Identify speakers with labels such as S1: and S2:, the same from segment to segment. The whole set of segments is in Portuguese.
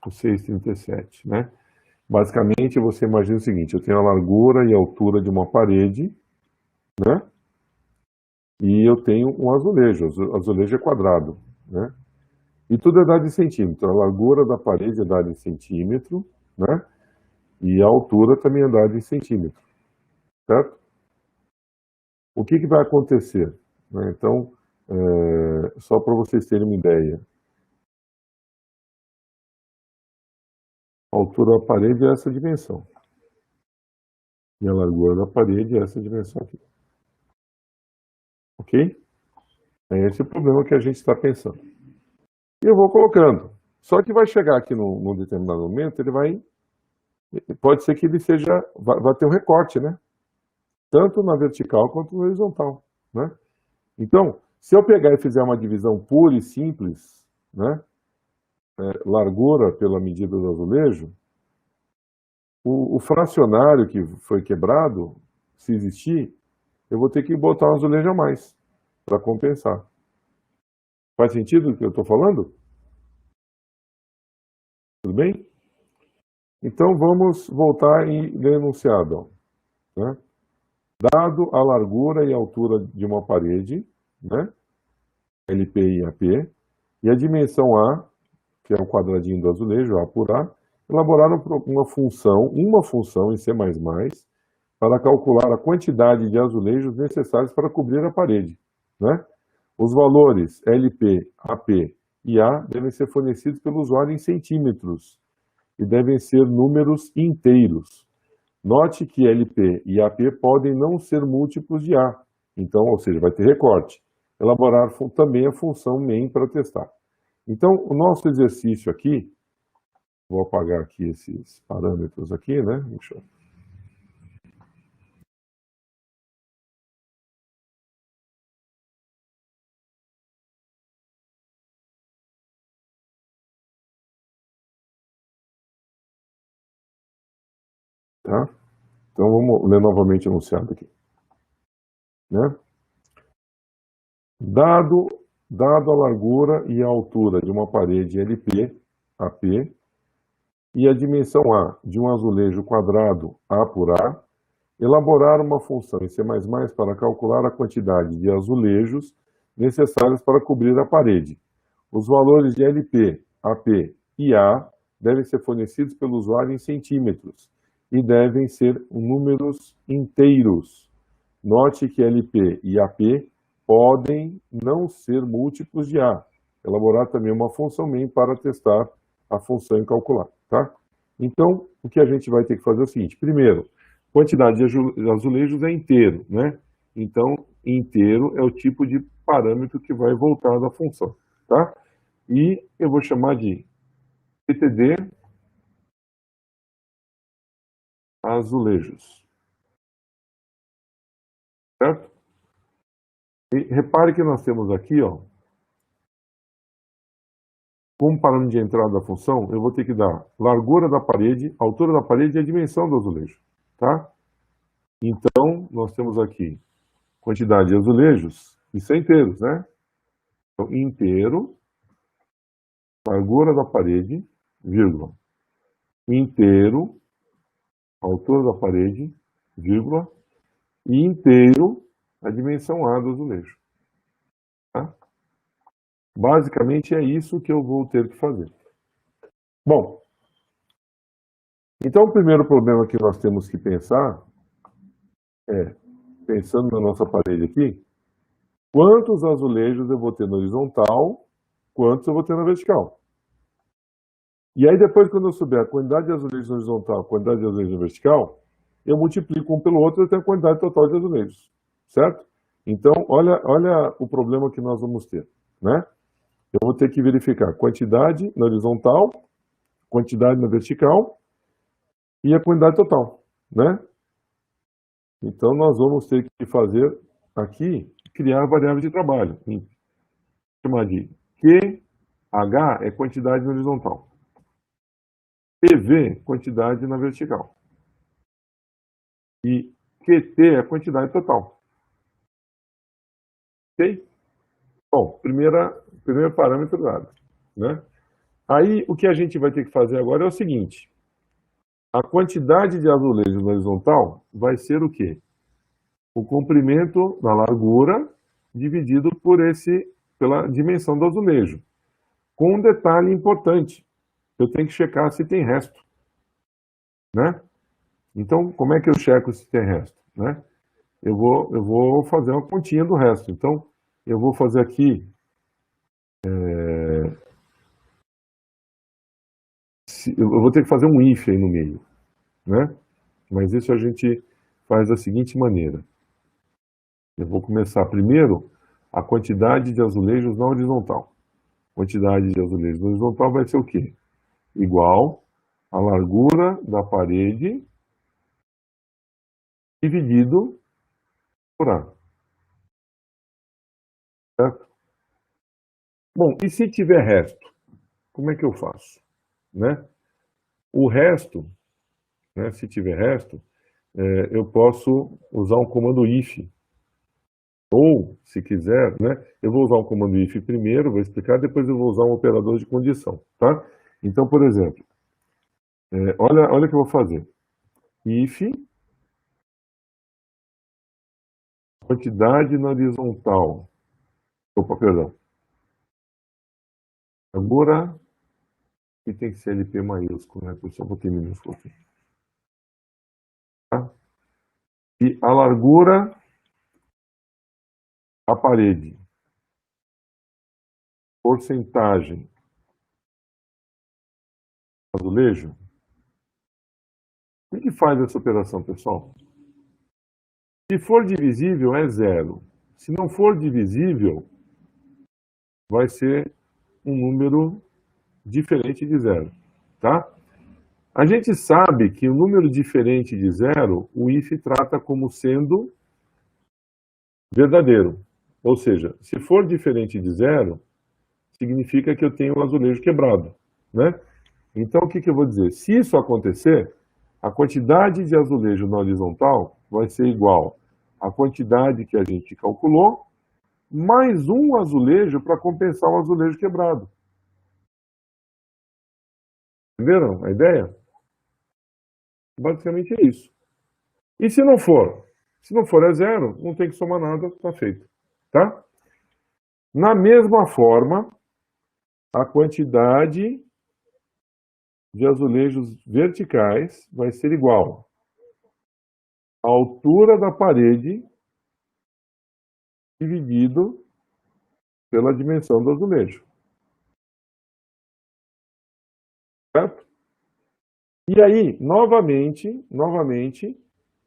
S1: o 6,37, né? Basicamente, você imagina o seguinte, eu tenho a largura e a altura de uma parede, né? E eu tenho um azulejo, o azulejo é quadrado, né? E tudo é dado em centímetro, a largura da parede é dada em centímetro, né? E a altura também é dada em centímetro, certo? O que vai acontecer, né? Então, só para vocês terem uma ideia, a altura da parede é essa dimensão. E a largura da parede é essa dimensão aqui. Ok? É esse o problema que a gente está pensando. E eu vou colocando. Só que vai chegar aqui num determinado momento, pode ser que ele vai ter um recorte, né? Tanto na vertical quanto na horizontal, né? Então, se eu pegar e fizer uma divisão pura e simples, né? Largura pela medida do azulejo, o fracionário que foi quebrado, se existir, eu vou ter que botar um azulejo a mais para compensar. Faz sentido o que eu estou falando? Tudo bem? Então vamos voltar e ler o enunciado, né? Dado a largura e a altura de uma parede, né? LP e AP, e a dimensão A, que é o quadradinho do azulejo, A por A, elaboraram uma função em C++, para calcular a quantidade de azulejos necessários para cobrir a parede, né? Os valores LP, AP e A devem ser fornecidos pelo usuário em centímetros e devem ser números inteiros. Note que LP e AP podem não ser múltiplos de A, então, ou seja, vai ter recorte. Elaborar também a função main para testar. Então, o nosso exercício aqui, vou apagar aqui esses parâmetros aqui, né? Deixa eu... Tá? Então, vamos ler novamente o enunciado aqui, né? Dado a largura e a altura de uma parede LP, AP, e a dimensão A de um azulejo quadrado A por A, elaborar uma função em C++ para calcular a quantidade de azulejos necessários para cobrir a parede. Os valores de LP, AP e A devem ser fornecidos pelo usuário em centímetros e devem ser números inteiros. Note que LP e AP podem não ser múltiplos de A. Elaborar também uma função main para testar a função e calcular, tá? Então, o que a gente vai ter que fazer é o seguinte. Primeiro, quantidade de azulejos é inteiro, né? Então, inteiro é o tipo de parâmetro que vai voltar da função, tá? E eu vou chamar de PTD azulejos, certo? E repare que nós temos aqui, ó, como parâmetro de entrada da função, eu vou ter que dar largura da parede, altura da parede e a dimensão do azulejo, tá? Então, nós temos aqui quantidade de azulejos, isso é inteiros, né? Então, inteiro, largura da parede, vírgula, inteiro, altura da parede, vírgula, e inteiro, a dimensão A do azulejo, tá? Basicamente é isso que eu vou ter que fazer. Bom, então o primeiro problema que nós temos que pensar é, pensando na nossa parede aqui, quantos azulejos eu vou ter na horizontal, quantos eu vou ter na vertical. E aí depois, quando eu souber a quantidade de azulejos na horizontal, a quantidade de azulejos na vertical, eu multiplico um pelo outro e eu tenho a quantidade total de azulejos, certo? Então, olha o problema que nós vamos ter, né? Eu vou ter que verificar quantidade na horizontal, quantidade na vertical e a quantidade total, né? Então, nós vamos ter que fazer aqui, criar a variável de trabalho. Chamar de QH é quantidade na horizontal. PV, quantidade na vertical. E QT é a quantidade total. Ok? Bom, primeiro parâmetro dado, né? Aí, o que a gente vai ter que fazer agora é o seguinte. A quantidade de azulejo na horizontal vai ser o quê? O comprimento da largura dividido pela dimensão do azulejo. Com um detalhe importante. Eu tenho que checar se tem resto, né? Então, como é que eu checo se tem resto, né? Eu vou fazer uma continha do resto. Então, eu vou fazer aqui, eu vou ter que fazer um if aí no meio, né? Mas isso a gente faz da seguinte maneira. Eu vou começar primeiro a quantidade de azulejos na horizontal. Quantidade de azulejos na horizontal vai ser o quê? Igual a largura da parede dividido por A, certo? Bom, e se tiver resto, como é que eu faço, né? O resto, né, se tiver resto, eu posso usar um comando if, ou, se quiser, né, eu vou usar um comando if primeiro, vou explicar, depois eu vou usar um operador de condição, tá? Então, por exemplo, olha o que eu vou fazer. If, quantidade na horizontal, opa, perdão, largura, e tem que ser LP maiúsculo, né, pessoal, vou ter minúsculo aqui, tá? E a largura da parede, porcentagem, azulejo. O que faz essa operação, pessoal? Se for divisível, é zero. Se não for divisível, vai ser um número diferente de zero, tá? A gente sabe que o número diferente de zero, o if trata como sendo verdadeiro. Ou seja, se for diferente de zero, significa que eu tenho um azulejo quebrado, né? Então, o que eu vou dizer? Se isso acontecer, a quantidade de azulejo na horizontal vai ser igual à quantidade que a gente calculou, mais um azulejo para compensar o azulejo quebrado. Entenderam a ideia? Basicamente é isso. E se não for? Se não for é zero, não tem que somar nada, está feito. Tá? Na mesma forma, a quantidade de azulejos verticais vai ser igual à altura da parede dividido pela dimensão do azulejo. Certo? E aí, novamente,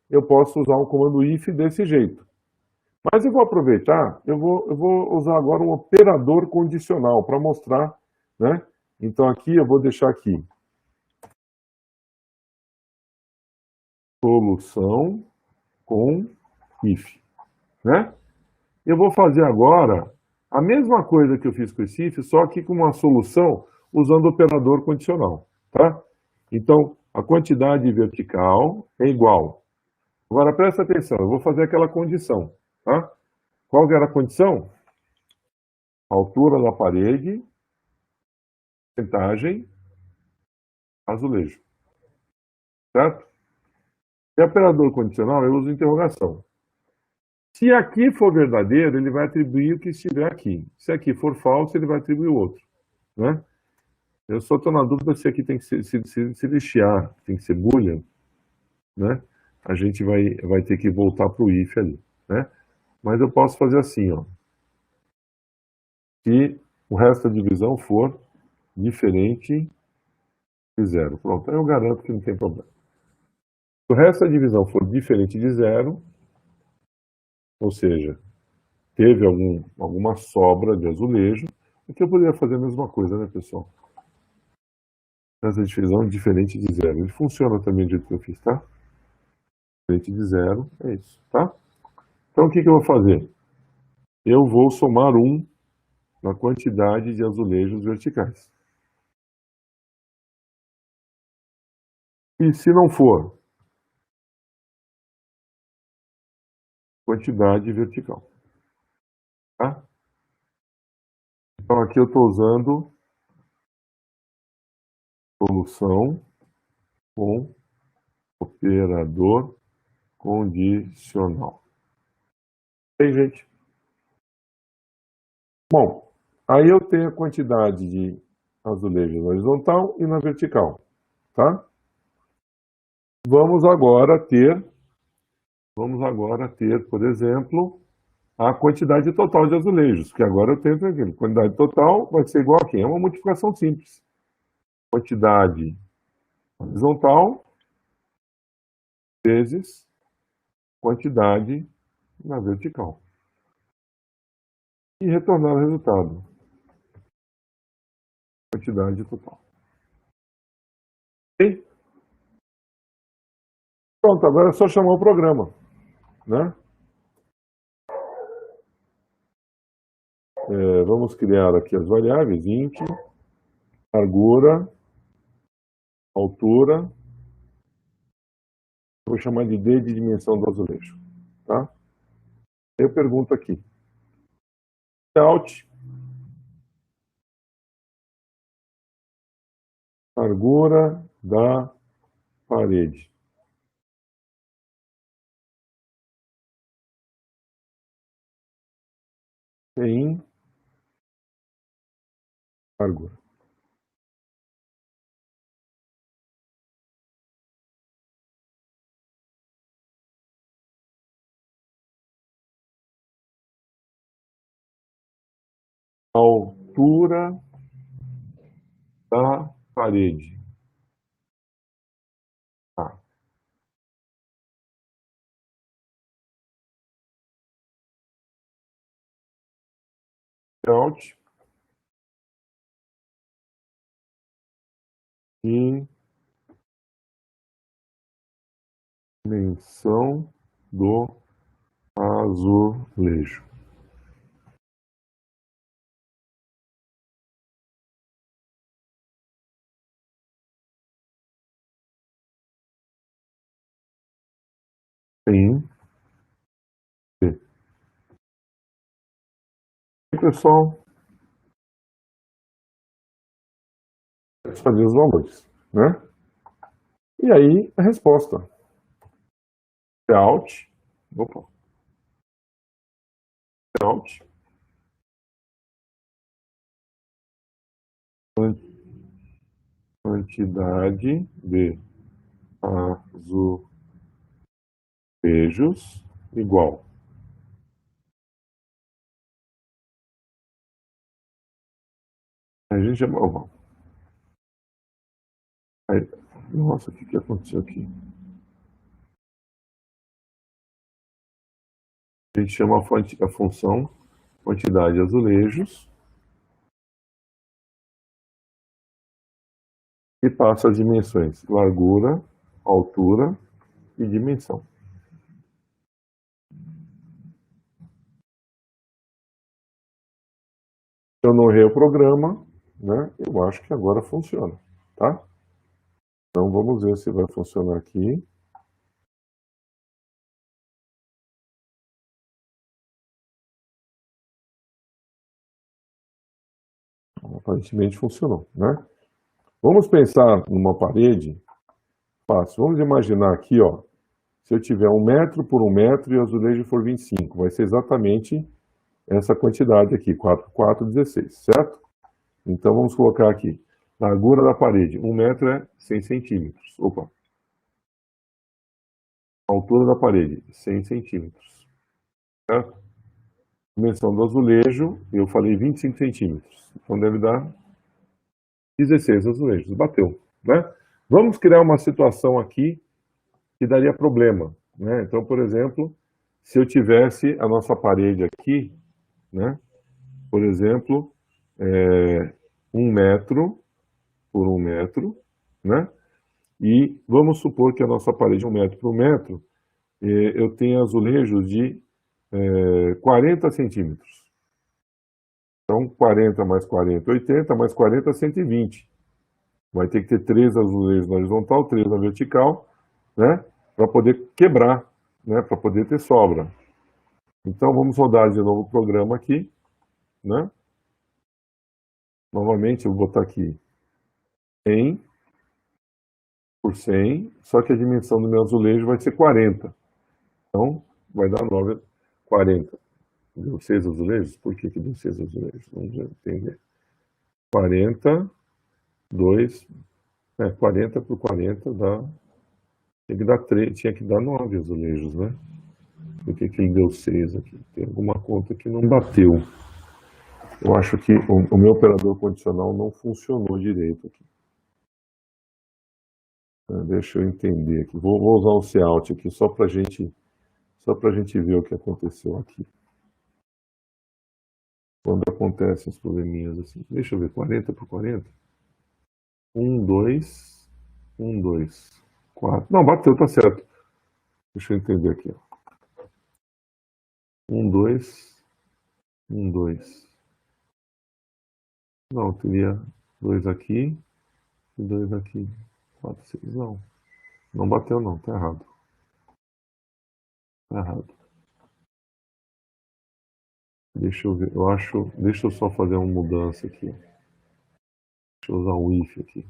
S1: eu posso usar um comando if desse jeito. Mas eu vou aproveitar, eu vou usar agora um operador condicional para mostrar, né? Então aqui eu vou deixar aqui solução com if, né? Eu vou fazer agora a mesma coisa que eu fiz com esse if, só que com uma solução usando o operador condicional, tá? Então, a quantidade vertical é igual. Agora presta atenção, eu vou fazer aquela condição, tá? Qual que era a condição? Altura da parede, porcentagem, azulejo, certo? E operador condicional eu uso interrogação. Se aqui for verdadeiro, ele vai atribuir o que estiver aqui. Se aqui for falso, ele vai atribuir o outro, né? Eu só estou na dúvida se aqui tem que ser, se lixear, tem que ser boolean, né? A gente vai ter que voltar para o if ali, né? Mas eu posso fazer assim, ó. Se o resto da divisão for diferente de zero. Pronto, aí eu garanto que não tem problema. Se o resto da divisão for diferente de zero, ou seja, teve alguma sobra de azulejo, aqui eu poderia fazer a mesma coisa, né, pessoal? Essa divisão diferente de zero. Ele funciona também do jeito que eu fiz, tá? Diferente de zero, é isso, tá? Então, o que eu vou fazer? Eu vou somar 1 na quantidade de azulejos verticais. E se não for, quantidade vertical, tá? Então, aqui eu estou usando solução com operador condicional. Tem, gente? Bom, aí eu tenho a quantidade de azulejos na horizontal e na vertical, tá? Vamos agora ter, por exemplo, a quantidade total de azulejos, que agora eu tenho tranquilo. Quantidade total vai ser igual a quem? É uma multiplicação simples. Quantidade horizontal vezes quantidade na vertical. E retornar o resultado. Quantidade total. Ok? Pronto, agora é só chamar o programa, né? Vamos criar aqui as variáveis, int, largura, altura, vou chamar de D de dimensão do azulejo, tá? Eu pergunto aqui, layout, largura da parede. Em largura. Altura da parede. Tá. Layout e dimensão do azulejo. Em D. E, pessoal, fazer os valores, né? E aí, a resposta. Layout, opa, layout, quantidade de azulejos igual. A gente já... Aí, nossa, o que aconteceu aqui? A gente chama a função quantidade de azulejos e passa as dimensões, largura, altura e dimensão. Eu não errei o programa, né? Eu acho que agora funciona, tá? Então vamos ver se vai funcionar aqui. Aparentemente funcionou, né? Vamos pensar numa parede fácil. Vamos imaginar aqui, ó, se eu tiver 1 metro por 1 metro e o azulejo for 25, vai ser exatamente essa quantidade aqui, 4 por 4, 16, certo? Então vamos colocar aqui, largura da parede, 1 metro é 100 centímetros. Opa. Altura da parede, 100 centímetros. Certo? Dimensão do azulejo, eu falei 25 centímetros. Então deve dar 16 azulejos. Bateu, né? Vamos criar uma situação aqui que daria problema, né? Então, por exemplo, se eu tivesse a nossa parede aqui, né? Por exemplo, 1 metro por 1 metro, né? E vamos supor que a nossa parede é 1 metro por 1 metro, eu tenho azulejos de 40 centímetros. Então, 40 mais 40, 80, mais 40, 120. Vai ter que ter 3 azulejos na horizontal, 3 na vertical, né? Para poder quebrar, né? Para poder ter sobra. Então, vamos rodar de novo o programa aqui, né? Novamente, eu vou botar aqui em por 100, só que a dimensão do meu azulejo vai ser 40. Então, vai dar 9, 40. Deu 6 azulejos? Por que deu 6 azulejos? Vamos entender. 40, 2, 40 por 40 dá... Tinha que dar 9 azulejos, né? Por que ele deu 6 aqui? Tem alguma conta que não bateu. Eu acho que o meu operador condicional não funcionou direito aqui. Deixa eu entender aqui. Vou usar o Cout aqui só para gente ver o que aconteceu aqui. Quando acontecem os probleminhas assim. Deixa eu ver, 40 por 40. 1, 2, 1, 2, 4. Não, bateu, tá certo. Deixa eu entender aqui. 1, 2, 1, 2. Não, teria 2 aqui e 2 aqui. 4, 6, não. Não bateu não, tá errado. Tá errado. Deixa eu ver, deixa eu só fazer uma mudança aqui. Deixa eu usar um if aqui.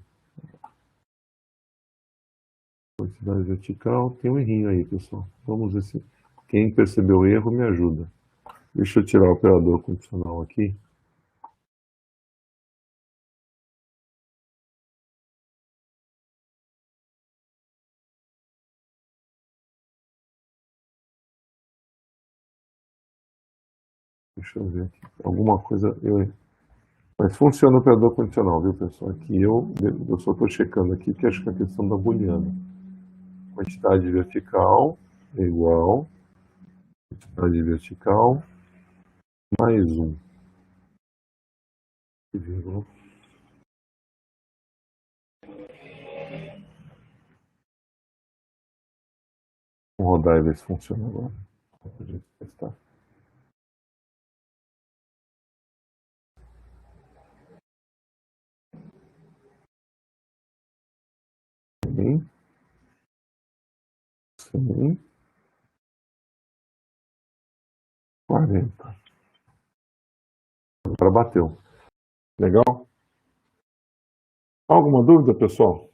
S1: Quantidade vertical, tem um errinho aí, pessoal. Vamos ver se quem percebeu o erro me ajuda. Deixa eu tirar o operador condicional aqui. Deixa eu ver aqui. Alguma coisa... Mas funciona o operador condicional, viu, pessoal? Aqui eu só estou checando aqui, que acho que é a questão da booleana. Quantidade vertical é igual. Quantidade vertical mais 1. Vírgula. Vamos rodar e ver se funciona agora. Pra gente testar. Sim. Sim. 40. Agora bateu. Legal? Alguma dúvida, pessoal?